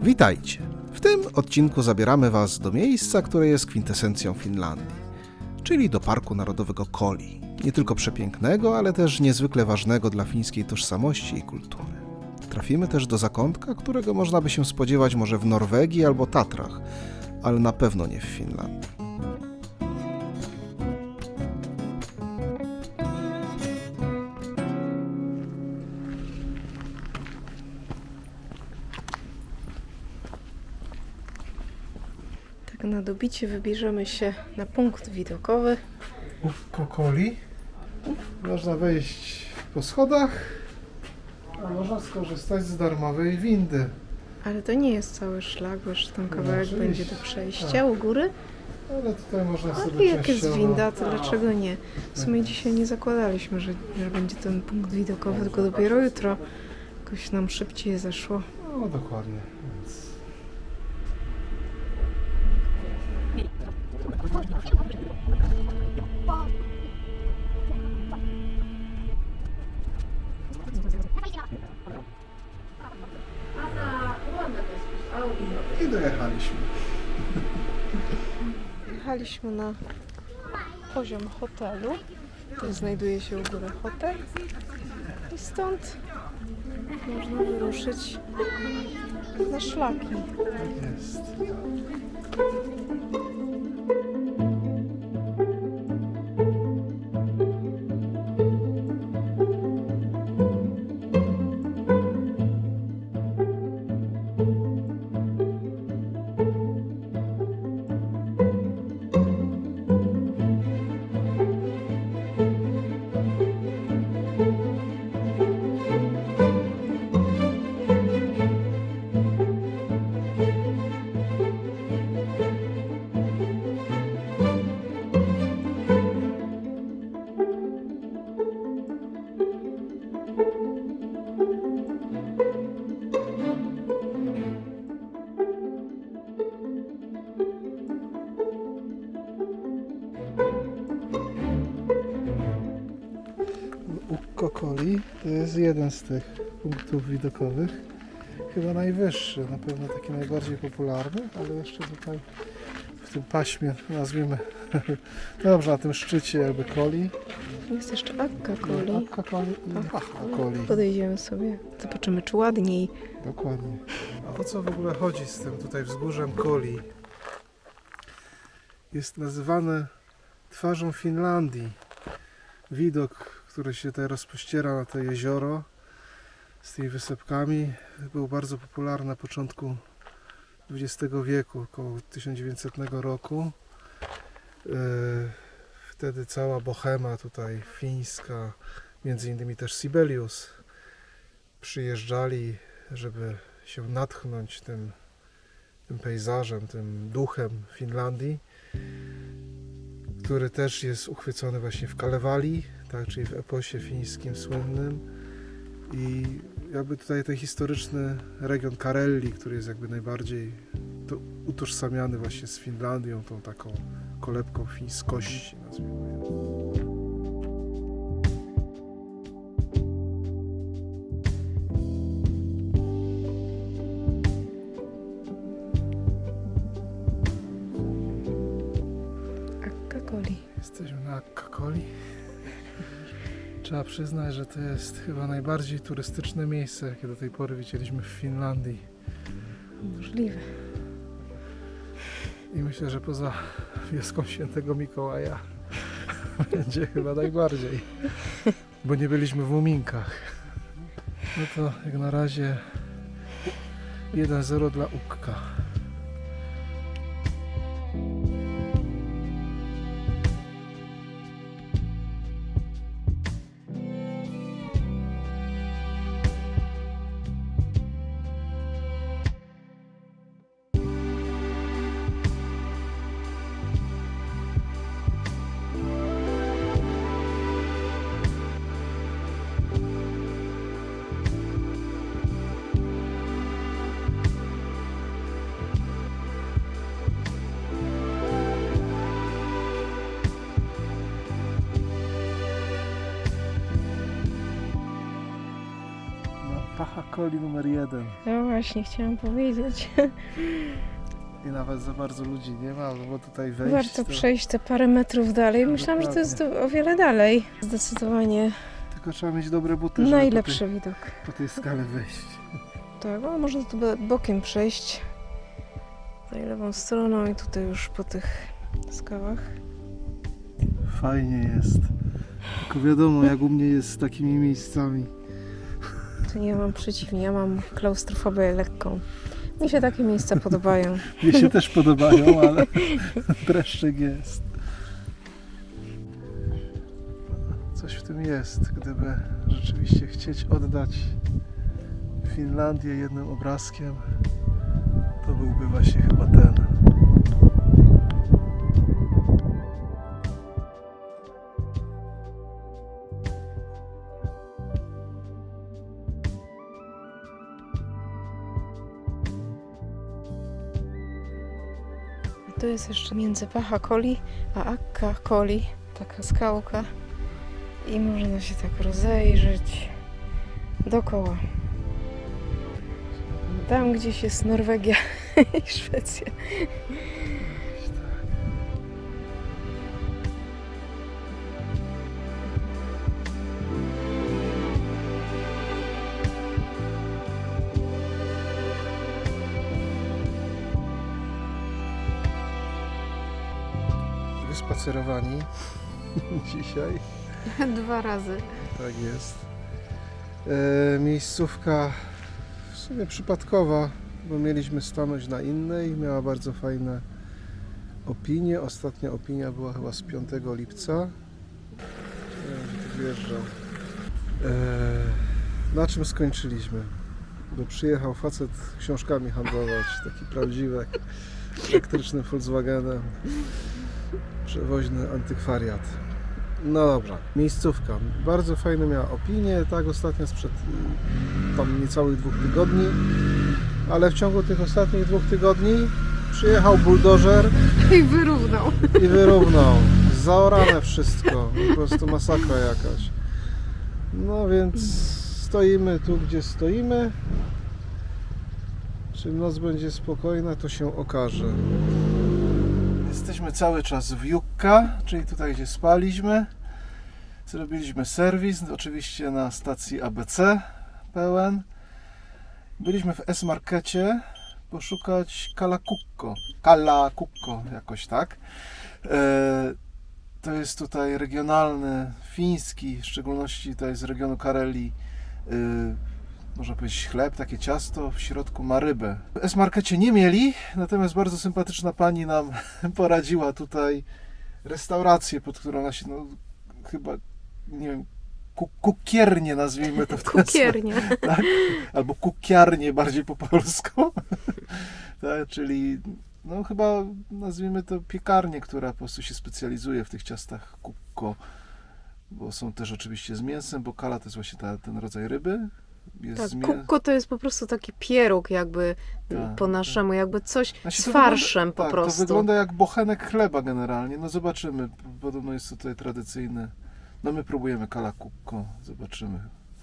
Witajcie! W tym odcinku zabieramy Was do miejsca, które jest kwintesencją Finlandii, czyli do Parku Narodowego Koli. Nie tylko przepięknego, ale też niezwykle ważnego dla fińskiej tożsamości i kultury. Trafimy też do zakątka, którego można by się spodziewać może w Norwegii albo Tatrach, ale na pewno nie w Finlandii. Tak na dobicie wybierzemy się na punkt widokowy. Po Koli można wejść po schodach, a można skorzystać z darmowej windy. Ale to nie jest cały szlak, bo jeszcze ten kawałek oczywiście. będzie do przejścia u góry. Ale tutaj można Ale sobie jak jest częściowo- winda, to dlaczego nie? W sumie dzisiaj nie zakładaliśmy, że będzie ten punkt widokowy, tylko dopiero jutro. Jakoś nam szybciej zeszło. No dokładnie. Więc... I dojechaliśmy. Jechaliśmy na poziom hotelu. Tu znajduje się u góry hotel. I stąd można wyruszyć na szlaki. Tak jest. Ukko Koli to jest jeden z tych punktów widokowych. Chyba najwyższy, na pewno taki najbardziej popularny, ale jeszcze tutaj w tym paśmie, nazwijmy, dobrze, na tym szczycie jakby Koli. Jest jeszcze Akka Koli. Akka Koli i Aha Koli. Podejdziemy sobie, zobaczymy czy ładniej. Dokładnie. A o co w ogóle chodzi z tym tutaj wzgórzem Koli? Jest nazywane twarzą Finlandii. Widok, który się tutaj rozpościera na to jezioro z tymi wysepkami, był bardzo popularny na początku XX wieku, około 1900 roku. Wtedy cała bohema tutaj fińska, między innymi też Sibelius, przyjeżdżali, żeby się natchnąć tym pejzażem, tym duchem Finlandii, który też jest uchwycony właśnie w Kalevalii, tak, czyli w eposie fińskim słynnym. I jakby tutaj ten historyczny region Karelii, który jest jakby najbardziej utożsamiany właśnie z Finlandią, tą taką kolebką fińskości, nazwijmy ją. Akka Koli. Jesteśmy na Akka Koli. Trzeba przyznać, że to jest chyba najbardziej turystyczne miejsce, jakie do tej pory widzieliśmy w Finlandii. Możliwe. I myślę, że poza wioską Świętego Mikołaja będzie chyba najbardziej. Bo nie byliśmy w Muminkach. No to jak na razie 1-0 dla Ukka. Pahakoli numer 1. No właśnie, chciałam powiedzieć. I nawet za bardzo ludzi nie ma, no bo tutaj wejść Warto to... przejść te parę metrów dalej. Myślałam, że to jest o wiele dalej. Zdecydowanie Tylko trzeba mieć dobre buty, żeby najlepszy widok. po tej skale wejść. Tak, o, można tu bokiem przejść. Tutaj lewą stroną i tutaj już po tych skałach. Fajnie jest. Tylko wiadomo, jak u mnie jest z takimi miejscami. Tu ja mam przeciwnie, ja mam klaustrofobię lekką. Mi się takie miejsca podobają. Mnie się też podobają, ale dreszczyk jest. Coś w tym jest, gdyby rzeczywiście chcieć oddać Finlandię jednym obrazkiem, to byłby właśnie chyba ten. Tu jest jeszcze między Pahakoli a Akkakoli taka skałka i można się tak rozejrzeć dookoła. Tam gdzieś jest Norwegia i Szwecja. Wyspacerowani dzisiaj. 2 razy. Tak jest. Miejscówka w sumie przypadkowa, bo mieliśmy stanąć na innej. Miała bardzo fajne opinie. Ostatnia opinia była chyba z 5 lipca. Nie wiem, gdzie tu wjeżdżał. Na czym skończyliśmy? Bo przyjechał facet książkami handlować, taki prawdziwy, elektrycznym Volkswagenem. Przewoźny antykwariat. No dobra, miejscówka. Bardzo fajne miała opinie, tak ostatnio sprzed tam niecałych 2 tygodni, ale w ciągu tych ostatnich 2 tygodni przyjechał buldożer I wyrównał. Zaorane wszystko, po prostu masakra jakaś. No więc stoimy tu, gdzie stoimy. Czy noc będzie spokojna, to się okaże. Jesteśmy cały czas w Jukka, czyli tutaj, gdzie spaliśmy. Zrobiliśmy serwis, oczywiście na stacji ABC pełen. Byliśmy w S-Markecie poszukać Kalakukko, jakoś tak. To jest tutaj regionalny, fiński, w szczególności tutaj z regionu Karelii, można powiedzieć chleb, takie ciasto, w środku ma rybę. W S-Markecie nie mieli, natomiast bardzo sympatyczna pani nam poradziła tutaj restaurację, pod którą ona się, no chyba, nie wiem, kukiernie nazwijmy to w ten Kukiernie. sposób, tak? Albo kukiarnie bardziej po polsku, tak? Czyli no chyba nazwijmy to piekarnię, która po prostu się specjalizuje w tych ciastach kukko, bo są też oczywiście z mięsem, bo kala to jest właśnie ten rodzaj ryby. Jest Tak, kukko to jest po prostu taki pieróg jakby po naszemu, jakby coś z farszem po prostu. To wygląda jak bochenek chleba generalnie. No zobaczymy. Podobno jest to tutaj tradycyjny. No my próbujemy kala kukko. Zobaczymy.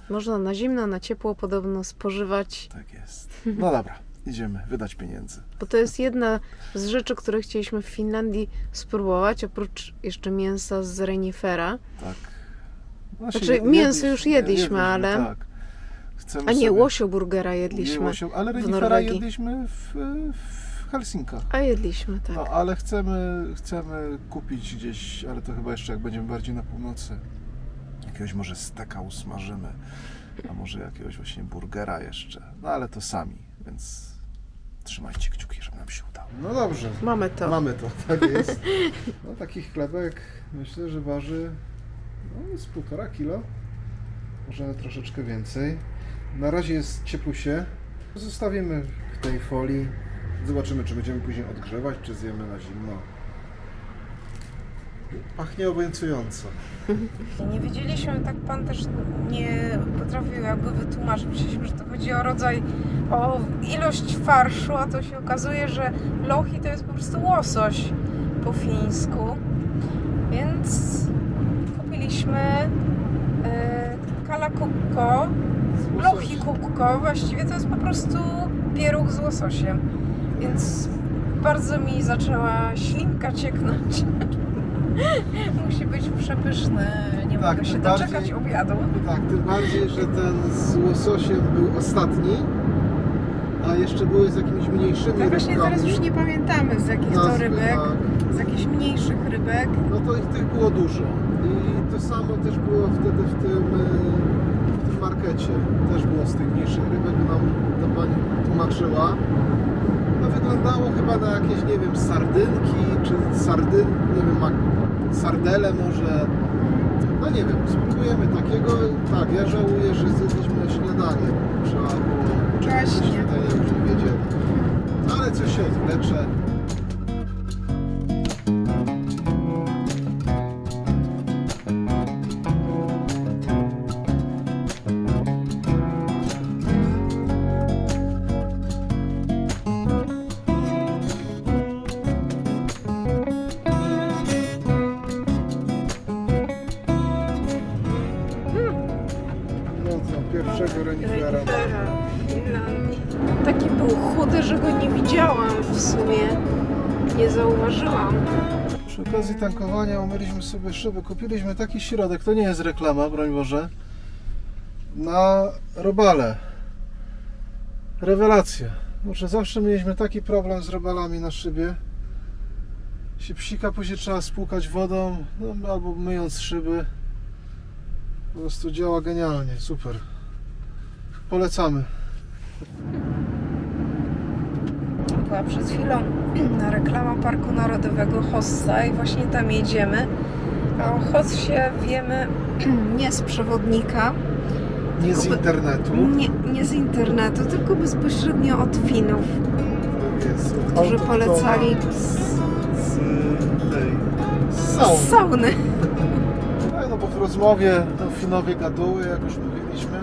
Można na zimno, na ciepło podobno spożywać. Tak jest. No dobra, idziemy wydać pieniędzy. Bo to jest jedna z rzeczy, które chcieliśmy w Finlandii spróbować, oprócz jeszcze mięsa z renifera. Tak. No, Znaczy mięso już jedliśmy, ale... Tak. A nie, łosioburgera jedliśmy ale w renifera Norwegii. jedliśmy w Helsinkach. A jedliśmy, tak. No, ale chcemy kupić gdzieś, ale to chyba jeszcze jak będziemy bardziej na północy. Jakiegoś może steka usmażymy, a może jakiegoś właśnie burgera jeszcze. No ale to sami, więc trzymajcie kciuki, żeby nam się udało. No dobrze. Mamy to. Mamy to, tak jest. No taki chlebek myślę, że waży z 1,5 kilo. Możemy troszeczkę więcej. Na razie jest cieplusie. Zostawimy w tej folii. Zobaczymy, czy będziemy później odgrzewać, czy zjemy na zimno. Pachnie obiecująco. Nie wiedzieliśmy, tak pan też nie potrafił jakby wytłumaczyć. Myśleliśmy, że to chodzi o rodzaj, o ilość farszu, a to się okazuje, że lohi to jest po prostu łosoś po fińsku. Więc kupiliśmy kalakukko, lohi kalakubko, właściwie to jest po prostu pieróg z łososiem. Więc bardzo mi zaczęła ślinka cieknąć. Musi być przepyszne, nie Tak, mogę się tym doczekać bardziej- obiadu. Tak, tym bardziej, że ten z łososiem był ostatni, a jeszcze były z jakimiś mniejszymi Tak właśnie rybkami. teraz już nie pamiętamy z jakich to Nazwy, rybek, tak. z jakichś mniejszych rybek. No to tych było dużo. I to samo też było wtedy w tym markecie. Też było z tych mniejszych rybek, bo nam ta pani tłumaczyła. No wyglądało chyba na jakieś, nie wiem, sardynki, czy nie wiem, sardele może. No nie wiem, spróbujemy takiego. Tak, ja żałuję, że zjedliśmy śniadanie. Trzeba było czekać na Właśnie. śniadanie, już nie wiedzieli. Ale coś się odwlecze. No co, pierwszego renifera. Renifera w Finlandii. Taki był chudy, że go nie widziałam w sumie. Nie zauważyłam. Przy okazji tankowania umyliśmy sobie szyby. Kupiliśmy taki środek, to nie jest reklama, broń Boże, na robale. Rewelacja. Może zawsze mieliśmy taki problem z robalami na szybie. Się psika, później trzeba spłukać wodą, no, albo myjąc szyby. Po prostu działa genialnie, super. Polecamy. Była przed chwilą reklama Parku Narodowego Hossa i właśnie tam jedziemy. A o Hossie wiemy nie z przewodnika, Nie z internetu. nie z internetu, tylko bezpośrednio od Finów, Tak jest. którzy polecali z sauny. No bo w rozmowie no, Finowie gaduły, jak już mówiliśmy.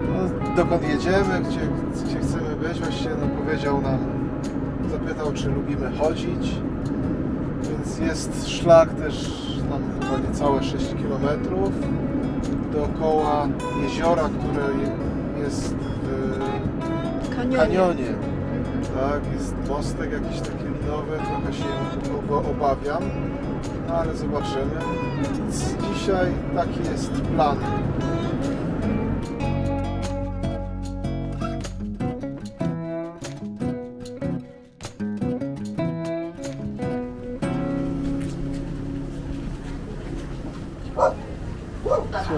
No, dokąd jedziemy, gdzie chcemy być, właściwie no, powiedział nam, zapytał, czy lubimy chodzić. Więc jest szlak też tam chyba niecałe 6 km dookoła jeziora, które jest w kanionie. Tak, jest mostek jakiś taki linowy, trochę się go obawiam, no ale zobaczymy. Więc dzisiaj taki jest plan.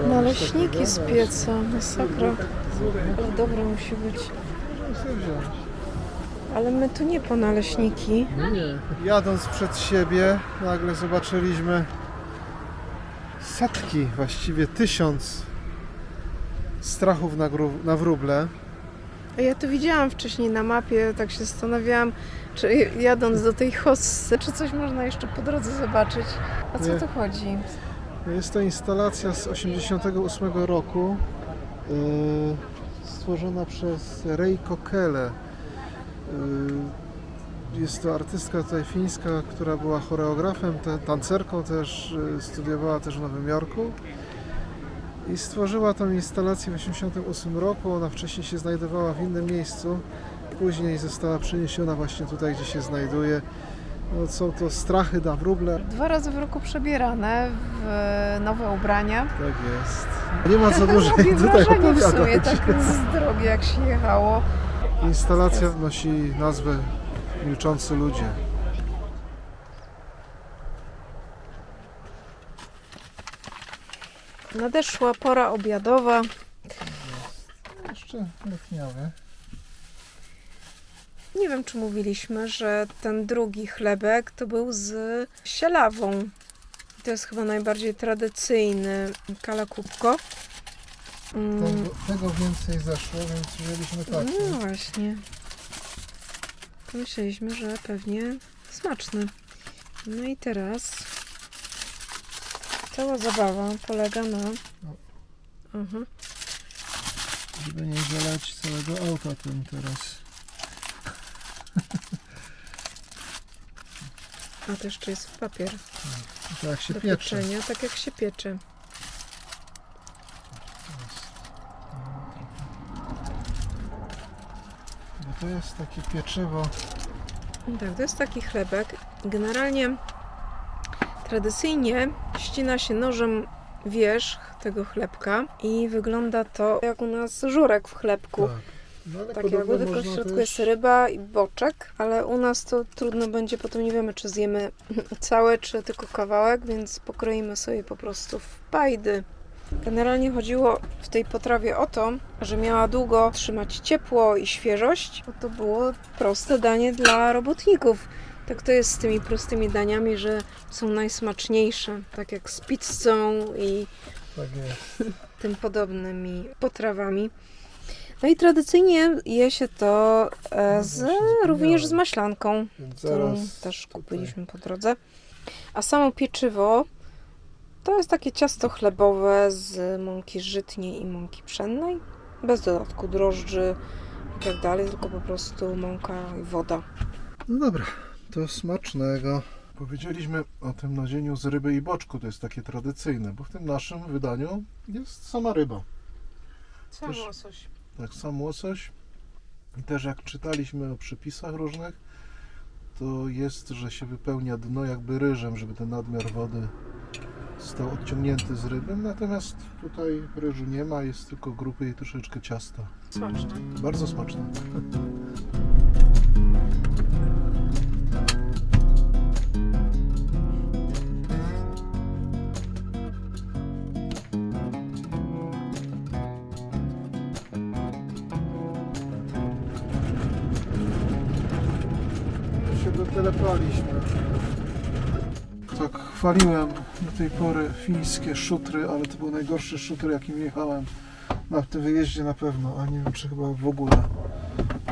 Naleśniki z pieca, masakra. Ale dobre musi być. Możemy sobie wziąć. Ale my tu nie po naleśniki. Jadąc przed siebie, nagle zobaczyliśmy setki, właściwie 1000 strachów na wróble. A ja to widziałam wcześniej na mapie, tak się zastanawiałam, czy jadąc do tej Hossy, czy coś można jeszcze po drodze zobaczyć. O co Nie. tu chodzi? Jest to instalacja z 1988 roku, stworzona przez Reiko Kele. Jest to artystka tutaj fińska, która była choreografem, tancerką też, studiowała też w Nowym Jorku i stworzyła tą instalację w 1988 roku. Ona wcześniej się znajdowała w innym miejscu, później została przeniesiona właśnie tutaj, gdzie się znajduje. No, są to strachy na wróble. 2 razy w roku przebierane w nowe ubrania. Tak jest. Nie ma co dłużej Robi tutaj wrażenie w sumie, opowiadać. tak z drogi jak się jechało. Instalacja nosi nazwę Milczący Ludzie. Nadeszła pora obiadowa. Jeszcze letniowy. Nie wiem, czy mówiliśmy, że ten drugi chlebek to był z sielawą. To jest chyba najbardziej tradycyjny kalakubko. Tego więcej zeszło, więc wzięliśmy taki. No właśnie. Myśleliśmy, że pewnie smaczny. No i teraz cała zabawa polega na... Żeby nie zalać całego auta tym teraz. A to jeszcze jest w papier To jak się do piecze. pieczenia, tak jak się piecze. to jest takie pieczywo. Tak, to jest taki chlebek. Generalnie tradycyjnie ścina się nożem wierzch tego chlebka i wygląda to jak u nas żurek w chlebku. Tak. No, ale Tak jakby tylko w środku jest ryba i boczek, ale u nas to trudno będzie, potem nie wiemy, czy zjemy całe, czy tylko kawałek, więc pokroimy sobie po prostu w pajdy. Generalnie chodziło w tej potrawie o to, że miała długo trzymać ciepło i świeżość, bo to było proste danie dla robotników. Tak to jest z tymi prostymi daniami, że są najsmaczniejsze, tak jak z pizzą i Tak jest. tym podobnymi potrawami. No i tradycyjnie je się to również z maślanką, Więc którą też kupiliśmy po drodze. A samo pieczywo to jest takie ciasto chlebowe z mąki żytniej i mąki pszennej, bez dodatku drożdży i tak dalej, tylko po prostu mąka i woda. No dobra, to smacznego. Powiedzieliśmy o tym nadzieniu z ryby i boczku, to jest takie tradycyjne, bo w tym naszym wydaniu jest sama ryba. Sam Też- łosoś. Tak, sam łosoś. I też jak czytaliśmy o przepisach różnych, to jest, że się wypełnia dno jakby ryżem, żeby ten nadmiar wody został odciągnięty z ryby. Natomiast tutaj ryżu nie ma, jest tylko grupy i troszeczkę ciasta. Smaczne. Bardzo smaczne. Się dotelepaliśmy. Tak, chwaliłem do tej pory fińskie szutry, ale to był najgorszy szutr, jakim jechałem na tym wyjeździe na pewno, a nie wiem, czy chyba w ogóle.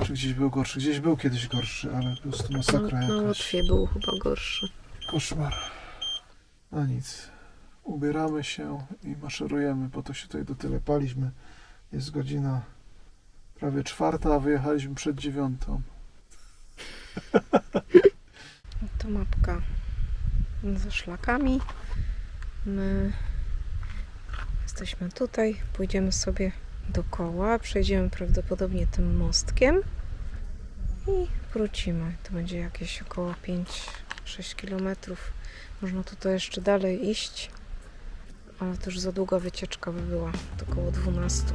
Czy gdzieś był gorszy? Gdzieś był kiedyś gorszy, ale po prostu masakra Na jakaś. Łotwie był chyba gorszy. Koszmar. A nic. Ubieramy się i maszerujemy, po to się tutaj dotelepaliśmy. Jest godzina prawie 4, a wyjechaliśmy przed 9. To mapka ze szlakami. My jesteśmy tutaj, pójdziemy sobie dookoła, przejdziemy prawdopodobnie tym mostkiem i wrócimy. To będzie jakieś około 5-6 km. Można tutaj jeszcze dalej iść, ale to już za długa wycieczka by była, to około 12.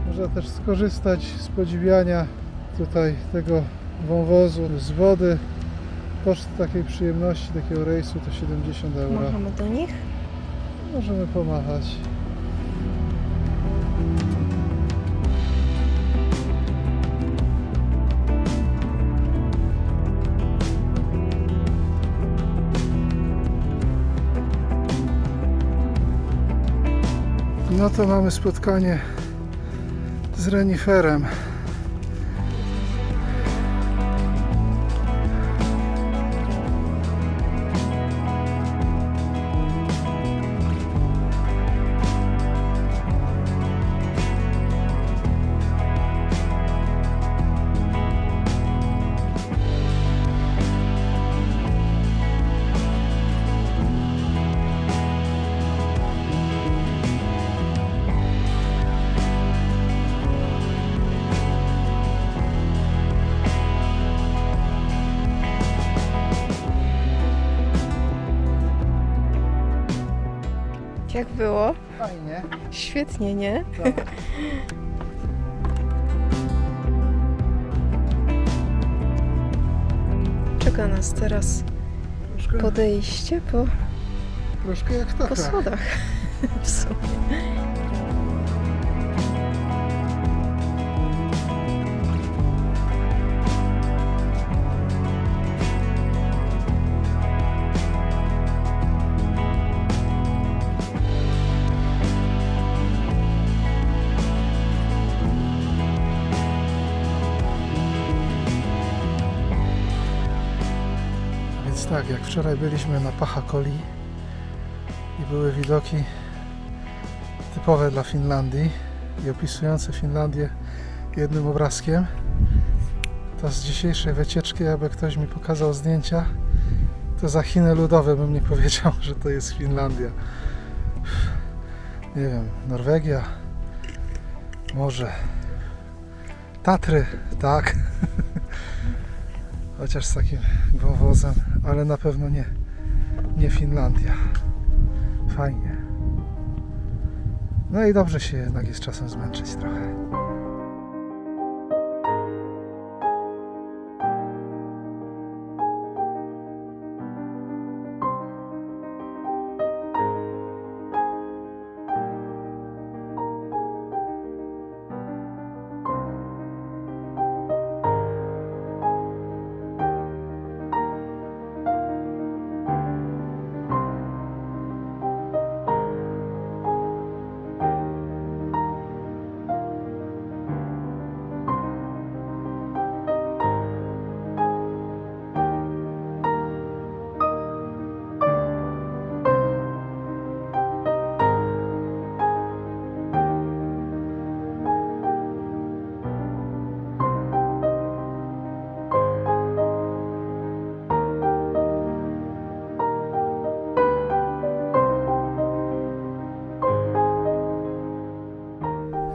Można też skorzystać z podziwiania tutaj tego wąwozu z wody. Koszt takiej przyjemności, takiego rejsu to 70 euro. Machamy do nich. Możemy pomachać. No to mamy spotkanie z reniferem. Jak było? Fajnie. Świetnie, nie? Tak. Czeka nas teraz podejście po Troszkę jak po taka. schodach. w sumie. Więc tak, jak wczoraj byliśmy na Pachakoli i były widoki typowe dla Finlandii i opisujące Finlandię jednym obrazkiem, to z dzisiejszej wycieczki, jakby ktoś mi pokazał zdjęcia, to za Chiny ludowe bym nie powiedział, że to jest Finlandia. Nie wiem, Norwegia, może Tatry, tak. Chociaż z takim wąwozem, ale na pewno nie Finlandia. Fajnie. No i dobrze się jednak jest czasem zmęczyć trochę.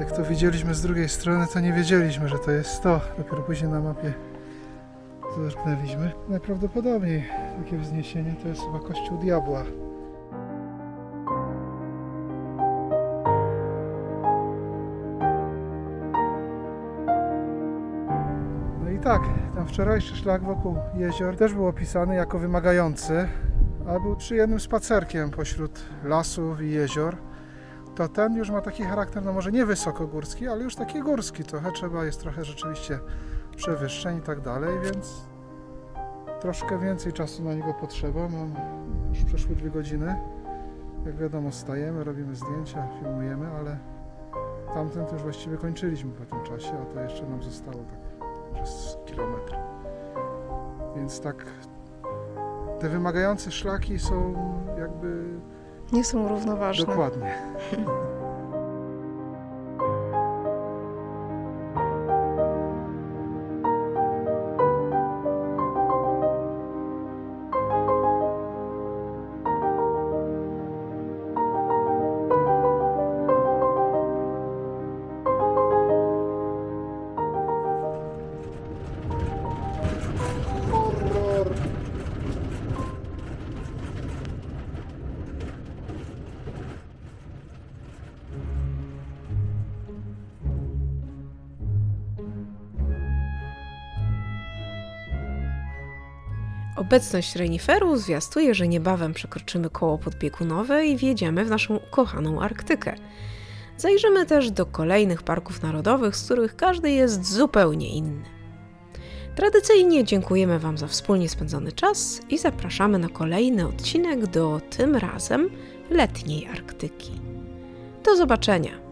Jak to widzieliśmy z drugiej strony, to nie wiedzieliśmy, że to jest to. Dopiero później na mapie zerknęliśmy. Najprawdopodobniej takie wzniesienie to jest chyba Kościół Diabła. No i tak, ten wczorajszy szlak wokół jezior też był opisany jako wymagający, a był przyjemnym spacerkiem pośród lasów i jezior. To ten już ma taki charakter, no może nie wysokogórski, ale już taki górski trochę, jest trochę rzeczywiście przewyższeń i tak dalej, więc troszkę więcej czasu na niego potrzeba. Już przeszły 2 godziny. Jak wiadomo, stajemy, robimy zdjęcia, filmujemy, ale tamten to już właściwie kończyliśmy po tym czasie, a to jeszcze nam zostało tak przez kilometr. Więc tak, te wymagające szlaki są jakby... Nie są równoważne. Dokładnie. Horror. Obecność reniferu zwiastuje, że niebawem przekroczymy koło podbiegunowe i wjedziemy w naszą ukochaną Arktykę. Zajrzymy też do kolejnych parków narodowych, z których każdy jest zupełnie inny. Tradycyjnie dziękujemy Wam za wspólnie spędzony czas i zapraszamy na kolejny odcinek do tym razem letniej Arktyki. Do zobaczenia!